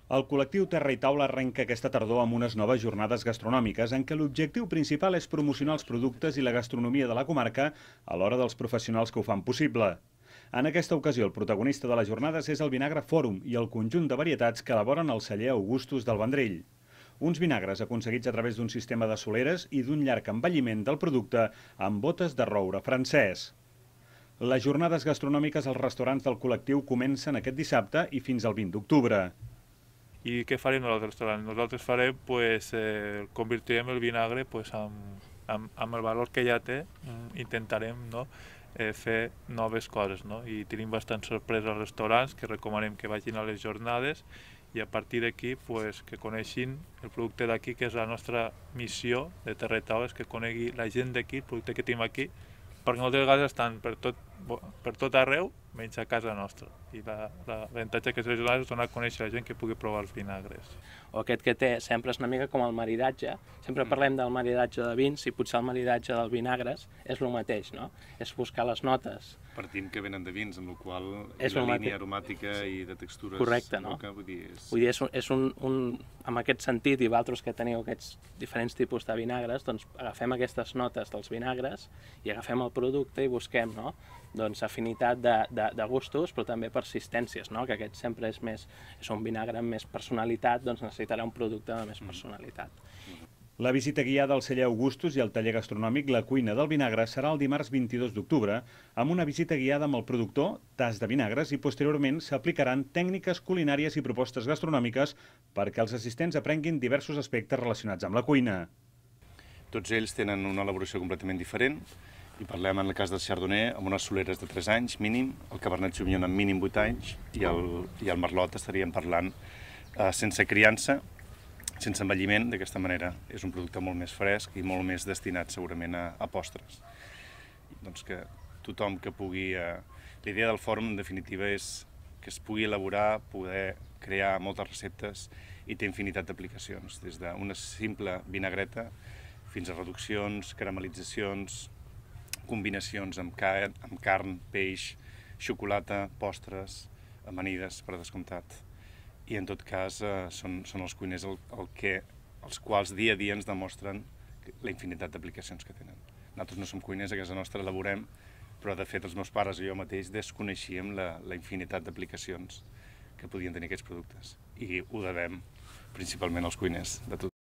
El col·lectiu Terra i Taula arrenca aquesta tardor amb unes noves jornades gastronòmiques en què l'objectiu principal és promocionar els productes i la gastronomia de la comarca a l'hora dels professionals que ho fan possible. En aquesta ocasió, el protagonista de les jornades és el Vinagre Fòrum i el conjunt de varietats que elaboren el celler Augustus del Vendrell. Uns vinagres aconseguits a través d'un sistema de soleres i d'un llarg envelliment del producte amb botes de roure francès. Les jornades gastronòmiques als restaurants del col·lectiu comencen aquest dissabte i fins al 20 d'octubre. I què farem nosaltres restaurant? Nosaltres farem, convertirem el vinagre amb el valor que ja té, intentarem fer noves coses, i tenim bastant sorpresa als restaurants que recomanem que vagin a les jornades i a partir d'aquí que coneixin el producte d'aquí, que és la nostra missió de Terra i Taula, que conegui la gent d'aquí, el producte que tenim aquí, perquè moltes vegades estan per tot arreu, menys a casa nostra. I l'avantatge que les jornades és donar a conèixer a la gent que pugui provar els vinagres. O aquest que té sempre és una mica com el maridatge. Sempre parlem del maridatge de vins i potser el maridatge dels vinagres és el mateix, no? És buscar les notes. Partim que venen de vins, amb la qual la línia aromàtica i de textures... Correcte, no? Vull dir, és en aquest sentit, i vosaltres que teniu aquests diferents tipus de vinagres, doncs agafem aquestes notes dels vinagres i agafem el producte i busquem, no? Doncs afinitat de gustos, però també persistències, no? Que aquest sempre és un vinagre amb més personalitat, doncs necessitarà un producte de més personalitat. La visita guiada al celler Augustus i al taller gastronòmic La Cuina del Vinagre serà el dimarts 22 d'octubre, amb una visita guiada amb el productor, tas de vinagres, i posteriorment s'aplicaran tècniques culinàries i propostes gastronòmiques perquè els assistents aprenguin diversos aspectes relacionats amb la cuina. Tots ells tenen una elaboració completament diferent, i parlem en el cas del Chardonnay amb unes soleres de 3 anys mínim, el Cabernet Sauvignon amb mínim 8 anys i el Merlot estaríem parlant sense criança, sense envelliment. D'aquesta manera és un producte molt més fresc i molt més destinat segurament a postres. Doncs que tothom que pugui... La idea del fòrum, en definitiva, és que es pugui elaborar, poder crear moltes receptes i té infinitat d'aplicacions, des d'una simple vinagreta fins a reduccions, caramelitzacions, combinacions amb carn, peix, xocolata, postres, amanides, per descomptat. I en tot cas són els cuiners els quals dia a dia ens demostren la infinitat d'aplicacions que tenen. Nosaltres no som cuiners, a casa nostra elaborem, però de fet els meus pares i jo mateix desconeixíem la infinitat d'aplicacions que podien tenir aquests productes. I ho devem principalment als cuiners de tot.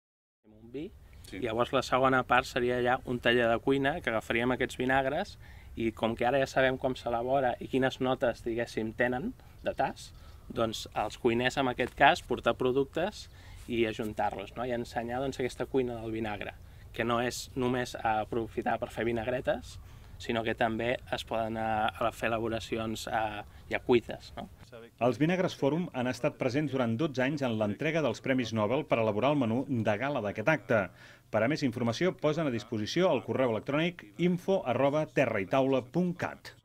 Un vi. Sí. Llavors la segona part seria ja un taller de cuina, que agafaríem aquests vinagres i com que ara ja sabem com s'elabora i quines notes, diguéssim, tenen de tas, doncs els cuiners en aquest cas portar productes i ajuntar-los, no? I ensenyar aquesta cuina del vinagre, que no és només aprofitar per fer vinagretes, sinó que també es poden fer elaboracions ja cuites, no? Els Vinagres Fòrum han estat presents durant 12 anys en l'entrega dels Premis Nobel per elaborar el menú de gala d'aquest acte. Per a més informació, posen a disposició el correu electrònic info@terraitaula.cat.